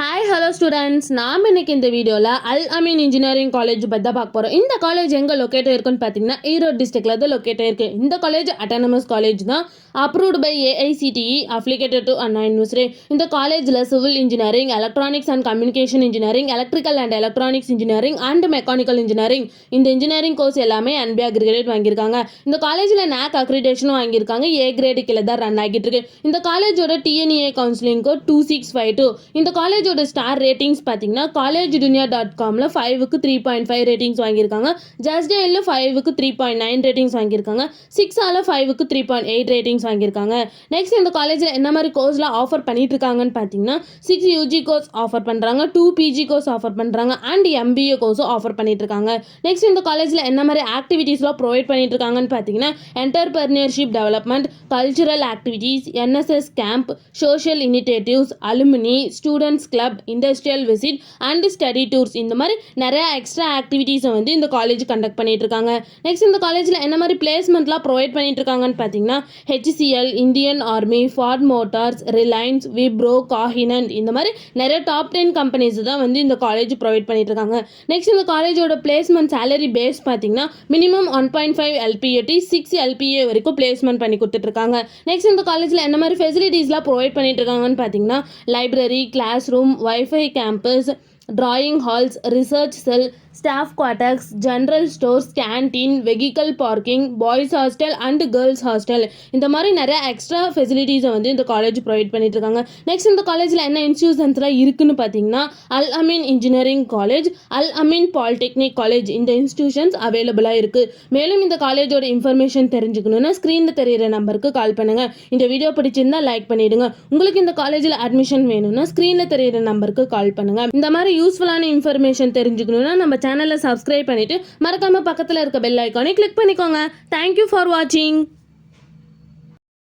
Hi hello students, நாம் இன்னைக்கு இந்த வீடியோவில் அல் அமீன் இன்ஜினியரிங் காலேஜ் பற்றி தான் பார்க்க போகிறோம். இந்த காலேஜ் எங்கே லொக்கேட் இருக்குன்னு பார்த்தீங்கன்னா ஈரோடு டிஸ்ட்ரிக்டில் தான் லொக்கேட் இருக்குது. இந்த காலேஜ் அட்டானமஸ் காலேஜ் தான், approved by AICTE, affiliated to Anna university. இந்த காலேஜில் civil engineering, electronics and communication engineering, electrical and electronics engineering and mechanical engineering, இந்த இன்ஜினியரிங் கோர்ஸ் எல்லாமே NBA அக்ரிகேட் வாங்கியிருக்காங்க. இந்த காலேஜில் NAC அக்ரிடேஷனும் வாங்கியிருக்காங்க. A கிரேடு கீழே தான் ரன் ஆகிட்டு இருக்கு. இந்த காலேஜோட TNEA கவுன்சிலிங் கோட் 2652. இந்த காலேஜோட ஸ்டார் ரேட்டிங்ஸ் பார்த்தீங்கன்னா collegedunia.comல 5க்கு 3.5 ரேட்டிங்ஸ் வாங்கியிருக்காங்க. ஜஸ்டேல 5க்கு 3.9 ரேட்டிங்ஸ் வாங்கியிருக்காங்க. 6ஆல 5க்கு 3.8 ரேட்டிங்ஸ் வாங்கியிருக்காங்க. நெக்ஸ்ட் இந்த காலேஜில் என்ன மாதிரி கோர்ஸ்லாம் ஆஃபர் பண்ணிட்டு இருக்காங்கன்னு பார்த்தீங்கன்னா 6 UG கோர்ஸ் ஆஃபர் பண்ணுறாங்க, 2 PG கோர்ஸ் ஆஃபர் பண்ணுறாங்க அண்ட் MBA கோர்ஸும் ஆஃபர் பண்ணிட்டு இருக்காங்க. நெக்ஸ்ட் இந்த காலேஜில் என்ன மாதிரி ஆக்டிவிட்டீஸ்லாம் ப்ரொவைட் பண்ணிட்டு இருக்காங்கன்னு பார்த்தீங்கன்னா entrepreneurship development, cultural activities, NSS camp, social initiatives, alumni, students club, industrial visit and study tours, இந்த மாதிரி நிறைய எக்ஸ்ட்ரா ஆக்டிவிட்டீஸை வந்து இந்த காலேஜ் கண்டக்ட் பண்ணிட்டு இருக்காங்க. நெக்ஸ்ட் இந்த காலேஜில் என்ன மாதிரி பிளேஸ்மெண்ட்லாம் ப்ரொவைட் பண்ணிட்டு இருக்காங்கன்னு பார்த்தீங்கன்னா HCL, Indian army, Ford motors, Reliance, Wipro, காஹினன்ட், இந்த மாதிரி நிறைய டாப் 10 கம்பெனிஸ் தான் வந்து இந்த காலேஜ் ப்ரொவைட் பண்ணிட்டு இருக்காங்க. நெக்ஸ்ட் இந்த காலேஜோட பிளேஸ்மெண்ட் சேலரி பேஸ் பார்த்தீங்கன்னா மினிமம் 1.5 LPA 6 LPA வரைக்கும் பிளேஸ்மெண்ட் பண்ணி கொடுத்துட்டு இருக்காங்க. நெக்ஸ்ட் இந்த காலேஜில் என்ன மாதிரி ஃபெசிலிட்டிஸ்லாம் ப்ரொவைட் பண்ணிட்டு இருக்காங்கன்னு பார்த்தீங்கன்னா library, class room, wifi campus, drawing halls, research cell, staff quarters, general stores, canteen, vehicle parking, boys hostel and girls hostel, இந்த மாதிரி நிறைய எக்ஸ்ட்ரா ஃபெசிலிட்டிஸை வந்து இந்த காலேஜ் ப்ரொவைட் பண்ணிட்டு இருக்காங்க. நெக்ஸ்ட் இந்த காலேஜில் என்ன இன்ஸ்டியூஷன்ஸ்லாம் இருக்குன்னு பார்த்தீங்கன்னா அல் அமீன் இன்ஜினியரிங் காலேஜ், அல் அமீன் பாலிடெக்னிக் காலேஜ், இந்த இன்ஸ்டியூஷன்ஸ் அவைலபிளாக இருக்குது. மேலும் இந்த காலேஜோட இன்ஃபர்மேஷன் தெரிஞ்சுக்கணுன்னா ஸ்க்ரீனில் தெரியிற நம்பருக்கு கால் பண்ணுங்கள். இந்த வீடியோ பிடிச்சிருந்தா லைக் பண்ணிவிடுங்க. உங்களுக்கு இந்த காலேஜில் அட்மிஷன் வேணும்னா ஸ்க்ரீனில் தெரியிற நம்பருக்கு கால் பண்ணுங்கள். இந்த மாதிரி யூஸ்ஃபுல்லான இன்ஃபர்மேஷன் தெரிஞ்சுக்கணுன்னா நம்ம சேனலை சப்ஸ்கிரைப் பண்ணிவிட்டு மறக்காமல் பக்கத்தில் இருக்க பெல் ஐக்கானை கிளிக் பண்ணிக்கோங்க. தேங்க்யூ ஃபார் வாட்சிங்.